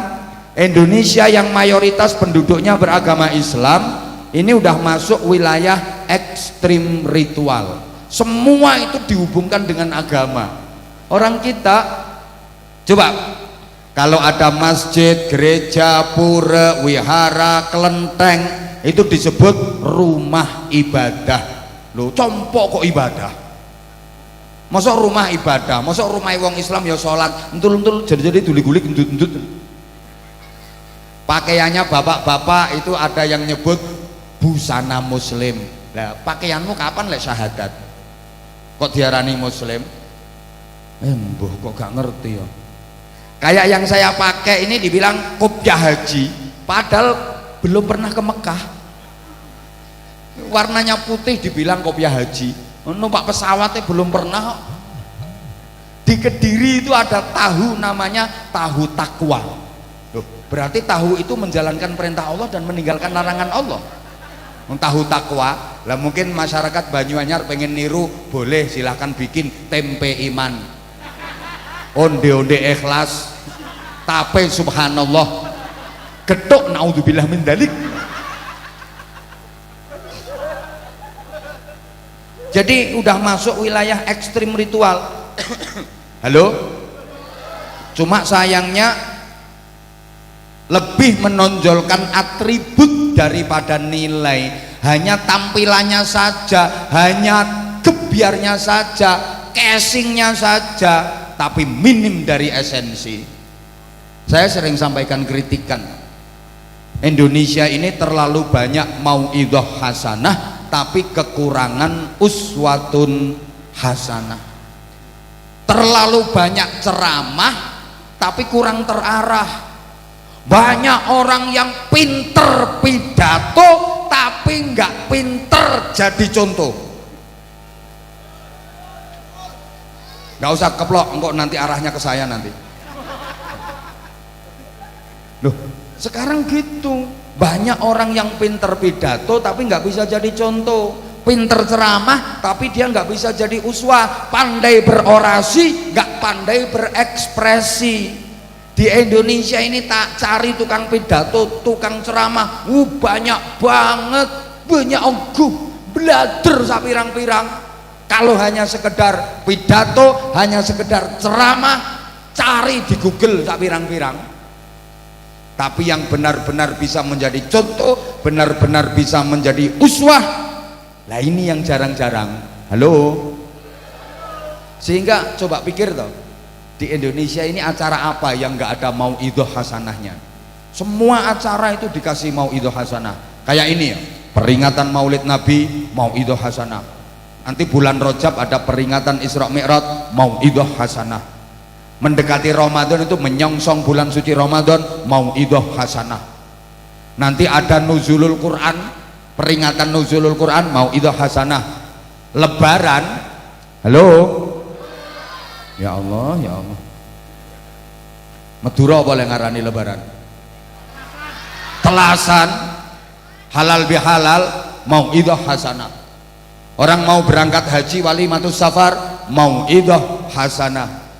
Indonesia yang mayoritas penduduknya beragama Islam ini udah masuk wilayah ekstrim ritual. Semua itu dihubungkan dengan agama. Orang kita coba kalau ada masjid, gereja, pura, wihara, kelenteng, itu disebut rumah ibadah. Loh, compok kok ibadah? Masuk rumah ibadah, masuk rumah wong Islam ya sholat, entul-entul jadi gulik-gulik, endut-endut. Pakaiannya bapak-bapak itu ada yang nyebut busana muslim. Lah, pakaianmu kapan lek syahadat? Kok diarani muslim? Mbuh kok gak ngerti ya. Kayak yang saya pakai ini dibilang kopiah haji, padahal belum pernah ke Mekah. Warnanya putih dibilang kopiah haji, numpak pesawatnya belum pernah. Di Kediri itu ada tahu namanya tahu takwa. Loh, berarti tahu itu menjalankan perintah Allah dan meninggalkan larangan Allah. Tahu takwa. Lah mungkin masyarakat Banyuanyar pengen niru, boleh silahkan bikin tempe iman, onde-onde ikhlas, tape subhanallah, getuk naudzubillah min dzalik. Jadi udah masuk wilayah ekstrim ritual. Halo? Cuma sayangnya lebih menonjolkan atribut daripada nilai. Hanya tampilannya saja, hanya gebiarnya saja, casingnya saja, tapi minim dari esensi. Saya sering sampaikan kritikan, Indonesia ini terlalu banyak mauidhah hasanah tapi kekurangan uswatun hasanah. Terlalu banyak ceramah tapi kurang terarah. Banyak orang yang pinter pidato tapi nggak pinter jadi contoh. Nggak usah keplok, engkau nanti arahnya ke saya nanti. Loh, sekarang gitu. Banyak orang yang pinter pidato tapi nggak bisa jadi contoh. pinter ceramah tapi dia nggak bisa jadi uswah, pandai berorasi nggak pandai berekspresi. Di Indonesia ini tak cari tukang pidato, tukang ceramah, banyak banget, banyak ongguh, belajar sapirang-pirang. Kalau hanya sekedar pidato, hanya sekedar ceramah, cari di Google sapirang-pirang. Tapi yang benar-benar bisa menjadi contoh, benar-benar bisa menjadi uswah, lah ini yang jarang-jarang. Halo? Sehingga coba pikir toh, di Indonesia ini acara apa yang nggak ada mauidhah hasanahnya? Semua acara itu dikasih mauidhah hasanah. Kayak ini ya, peringatan Maulid Nabi, mauidhah hasanah. Nanti bulan Rajab ada peringatan Isra Mi'raj, mauidhah hasanah. Mendekati Ramadan itu menyongsong bulan suci Ramadan, mauidhah hasanah. Nanti ada nuzulul Quran, peringatan nuzulul Quran, mauidhah hasanah. Lebaran, halo? Ya Allah, ya Allah. Madura boleh ngarani lebaran. Telasan, halal bihalal, mauidhah hasanah. Orang mau berangkat haji walimatus safar, mauidhah hasanah.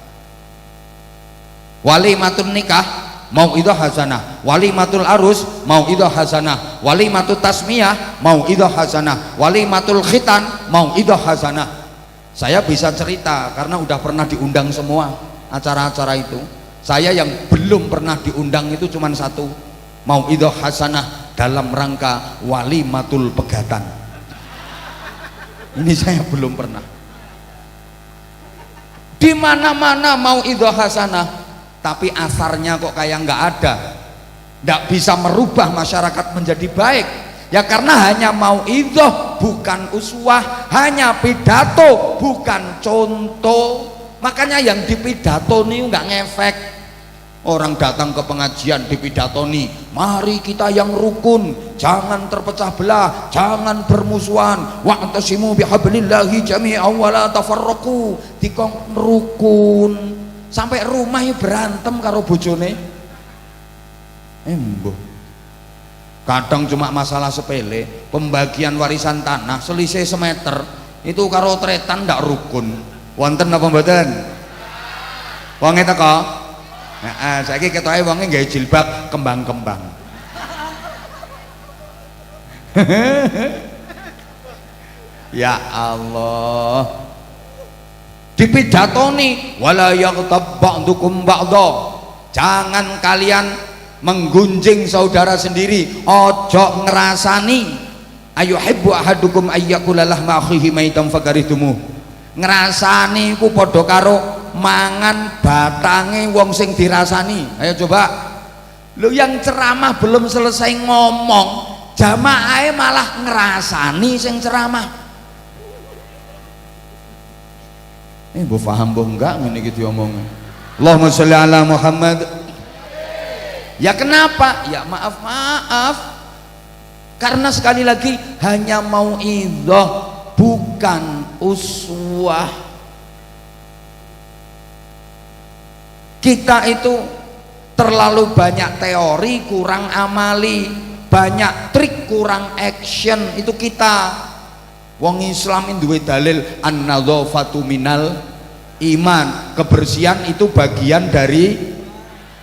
Walimatul nikah, mauidhah hasanah. Walimatul arus, mauidhah hasanah. Walimatul tasmiyah, mauidhah hasanah. Walimatul khitan, mauidhah hasanah. Saya bisa cerita karena udah pernah diundang semua acara-acara itu. Saya yang belum pernah diundang itu cuma satu, mauidhah hasanah dalam rangka walimatul pegatan. Ini saya belum pernah. Di mana-mana mauidhah hasanah, tapi asarnya kok kayak nggak ada. Nggak bisa merubah masyarakat menjadi baik. Ya karena hanya mauidhah bukan uswah, hanya pidato bukan contoh. Makanya yang dipidatoni nggak ngefek. Orang datang ke pengajian dipidatoni, mari kita yang rukun, jangan terpecah belah, jangan bermusuhan, wa'tasimu bihablillahi jami'an wa la tafarraqu. Dikong rukun sampai rumah berantem karo bojone. Embo. Kadang cuma masalah sepele, pembagian warisan tanah selisih semeter itu karo tretan ndak rukun. Wonten apa mboten? Wonge teko? Heeh, saiki ketoke wonge nggawe jilbab kembang-kembang. Ya Allah. Dipidatoni wala yaghtab ba'dukum ba'dha. Jangan kalian menggunjing saudara sendiri, ojo ngerasani. Ayuhibbu ahadukum ayyakula lahma akhihi maitan fakarihtumu. Ngerasani ku padha karo mangan batange wong sing dirasani. Ayo coba. Lu yang ceramah belum selesai ngomong, jamaah malah ngerasani sing ceramah. Mbok paham mbok enggak ngene iki diomong. Allahumma sholli ala Muhammad. Ya kenapa? Ya maaf. Karena sekali lagi hanya mauidhah bukan uswah. Kita itu terlalu banyak teori, kurang amali, banyak trik, kurang action. Itu kita. Wong Islam itu duwe dalil an-nadzafatu minal iman. Kebersihan itu bagian dari.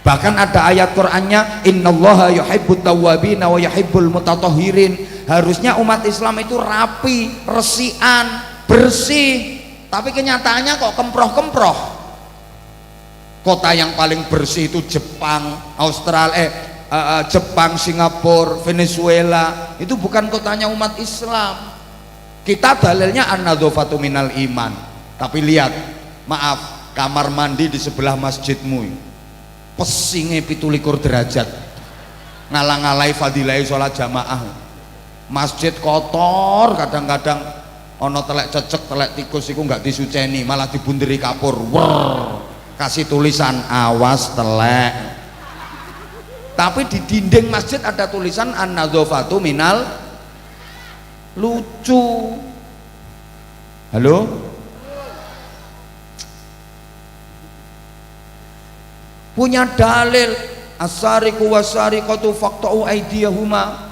Bahkan ada ayat Qur'annya, innallaha yuhibbut tawwabina wa yuhibbul mutatahhirin. Harusnya umat Islam itu rapi, resian, bersih. Tapi kenyataannya kok kemproh-kemproh. Kota yang paling bersih itu Jepang, Australia, Jepang, Singapura, Venezuela. Itu bukan kotanya umat Islam. Kita dalilnya an-nadzafatu minal iman. Tapi lihat, maaf, kamar mandi di sebelah masjidmu pesinge 17 derajat, ngalang-alai fadilai sholat jamaah. Masjid kotor, kadang-kadang ono telek cecek, telek tikus iku nggak disuceni, malah dibunderi kapur. Kasih tulisan awas telek. Tapi di dinding masjid ada tulisan an-nadzafatu minal. Lucu. Halo? Punya dalil as-sariqu was-sariqatu faqta'u aydiyahuma.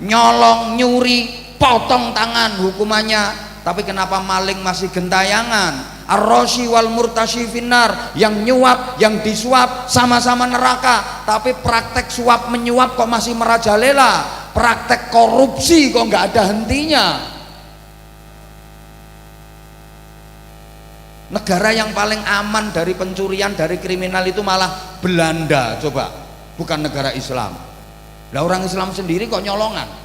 Nyolong, nyuri, potong tangan hukumannya. Tapi kenapa maling masih gentayangan? Ar-rashi wal murtashi finnar, yang nyuap, yang disuap sama-sama neraka. Tapi praktek suap menyuap kok masih merajalela, praktek korupsi kok nggak ada hentinya. Negara yang paling aman dari pencurian, dari kriminal itu malah Belanda, coba, bukan negara Islam. Lah orang Islam sendiri kok nyolongan.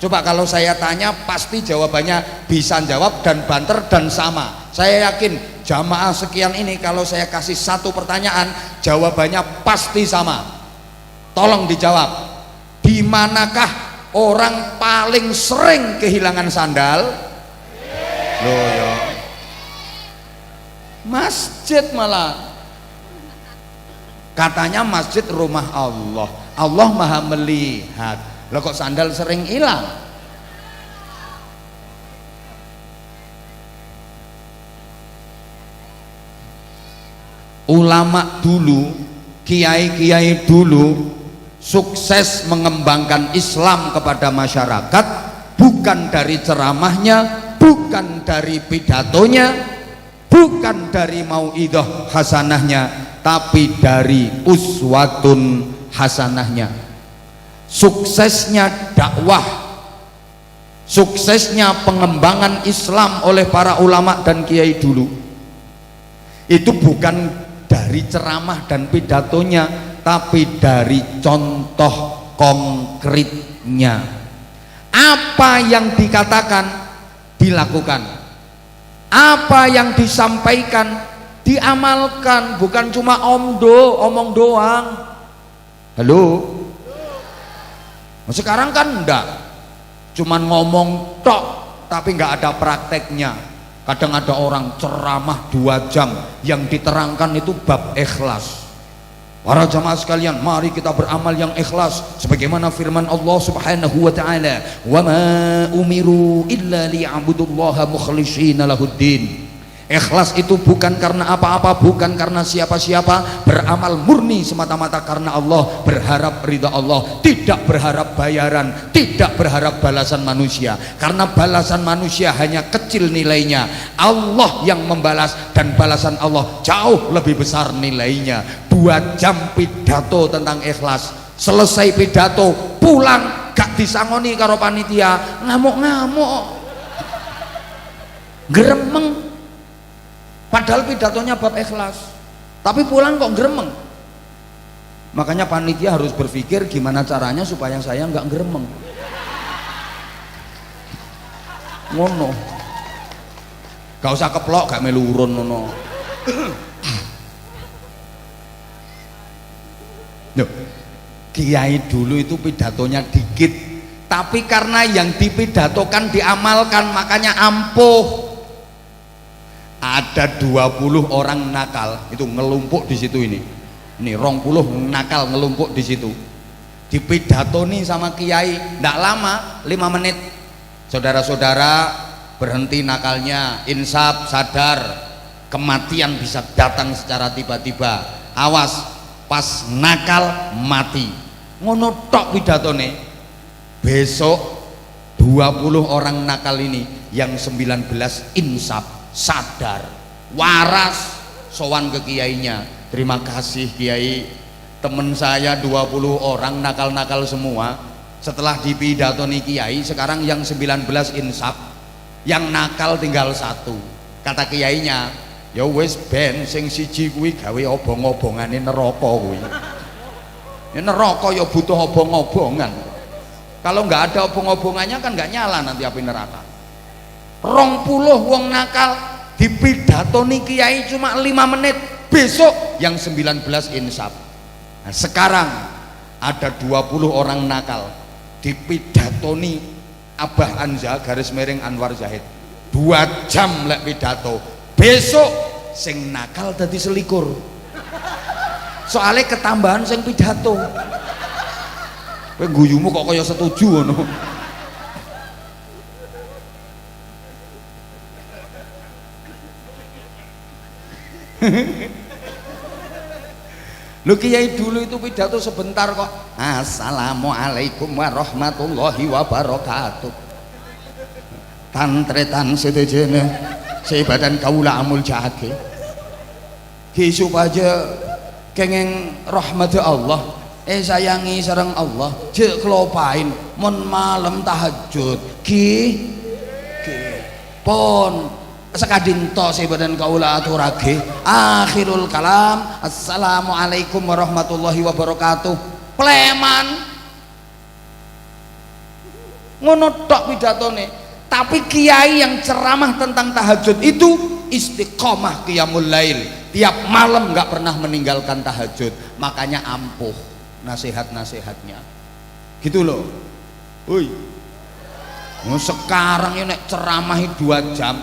Coba kalau saya tanya pasti jawabannya bisa jawab dan banter dan sama. Saya yakin jamaah sekian ini kalau saya kasih satu pertanyaan jawabannya pasti sama. Tolong dijawab. Di manakah orang paling sering kehilangan sandal? Loh ya. Masjid malah. Katanya masjid rumah Allah. Allah Maha melihat. Lah kok sandal sering hilang? Ulama dulu, kiai-kiai dulu sukses mengembangkan Islam kepada masyarakat bukan dari ceramahnya, bukan dari pidatonya, bukan dari mauidhah hasanahnya, tapi dari uswatun hasanahnya. Suksesnya dakwah, suksesnya pengembangan Islam oleh para ulama dan kiai dulu itu bukan dari ceramah dan pidatonya, tapi dari contoh konkretnya. Apa yang dikatakan dilakukan, apa yang disampaikan diamalkan, bukan cuma omong doang. Halo. Sekarang kan enggak, cuman ngomong tok tapi enggak ada prakteknya. Kadang ada orang ceramah 2 jam yang diterangkan itu bab ikhlas. Para jamaah sekalian, mari kita beramal yang ikhlas sebagaimana firman Allah Subhanahu wa taala, "Wa ma umiru illa liya'budullaha mukhlishina lahuddin." Ikhlas itu bukan karena apa-apa, bukan karena siapa-siapa, beramal murni semata-mata karena Allah, berharap ridha Allah, tidak berharap bayaran, tidak berharap balasan manusia, karena balasan manusia hanya kecil nilainya. Allah yang membalas dan balasan Allah jauh lebih besar nilainya. 2 jam pidato tentang ikhlas, selesai pidato pulang gak disangoni karo panitia, ngamuk-ngamuk, gremeng. Padahal pidatonya bab ikhlas, tapi pulang kok gremeng. Makanya panitia harus berpikir gimana caranya supaya saya nggak gremeng. Ngono, gak usah keplok, gak melu urun ngono. Kiai dulu itu pidatonya dikit, tapi karena yang dipidatokan diamalkan, makanya ampuh. Ada 20 orang nakal itu ngelumpuk di situ ini 20 nakal ngelumpuk di situ, dipidatoni sama kiai, ndak lama 5 menit, saudara-saudara berhenti nakalnya, insaf, sadar, kematian bisa datang secara tiba-tiba, awas pas nakal mati, ngono tok pidatone. Besok 20 orang nakal ini yang 19 insaf, sadar, waras, sowan ke kiainya, terima kasih kiai, temen saya 20 orang nakal-nakal semua, setelah dipidatoni kiai sekarang yang 19 insaf, yang nakal tinggal 1. Kata kiainya, ya wis ben sing siji kuwi gawe obong-obongane neraka kuwi. Ya neraka ya butuh obong-obongan, kalau nggak ada obong-obongannya kan nggak nyala nanti api neraka. 20 wong nakal dipidatoni kiai cuma 5 menit, besok yang 19 insaf. Nah, sekarang ada 20 orang nakal dipidatoni Abah Anja garis miring Anwar Zahid 2 jam lek pidato, besok sing nakal dadi selikur, soalnya ketambahan sing pidato. Kowe guyumu kok kaya setuju ngono. Lu kiai dulu itu pidato sebentar kok, assalamualaikum warahmatullahi wabarakatuh. tantretan sedejene sebadan kaula amul jake ki supaya kenging rahmat Allah sayangi sareng Allah jek kelopain mon malam tahajud ki pon sekadinto sebadan kaula aturage akhirul kalam assalamualaikum warahmatullahi wabarakatuh pleman ngono tok pidatone. Tapi kiai yang ceramah tentang tahajud itu istiqomah qiyamul lail, tiap malam nggak pernah meninggalkan tahajud, makanya ampuh nasihat-nasihatnya gitu loh. Woi, sekarang ini ceramah 2 jam.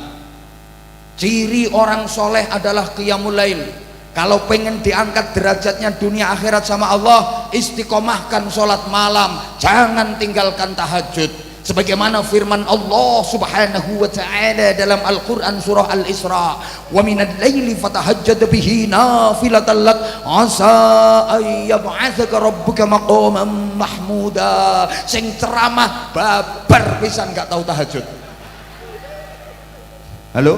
Ciri orang soleh adalah qiyamul lail. Kalau pengen diangkat derajatnya dunia akhirat sama Allah, istiqomahkan sholat malam, jangan tinggalkan tahajud. Sebagaimana firman Allah Subhanahu wa taala dalam Al-Qur'an surah Al-Isra, "Wa minal laili fatahajjad bihi nafilatan lak asa ay yab'atsaka rabbuka maqaman mahmuda." Sing ceramah babar pisan gak tahu tahajud. Halo?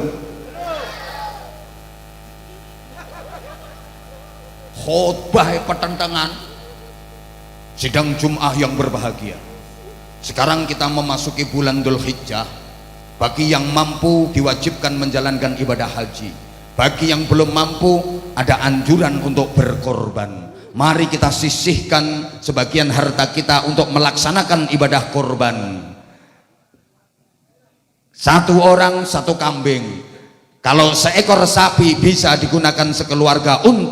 Khotbah pertentangan sidang Jum'ah yang berbahagia. Sekarang kita memasuki bulan Dzulhijjah. Bagi yang mampu diwajibkan menjalankan ibadah haji. Bagi yang belum mampu ada anjuran untuk berkorban. Mari kita sisihkan sebagian harta kita untuk melaksanakan ibadah korban. 1 orang 1 kambing. Kalau seekor sapi bisa digunakan sekeluarga untuk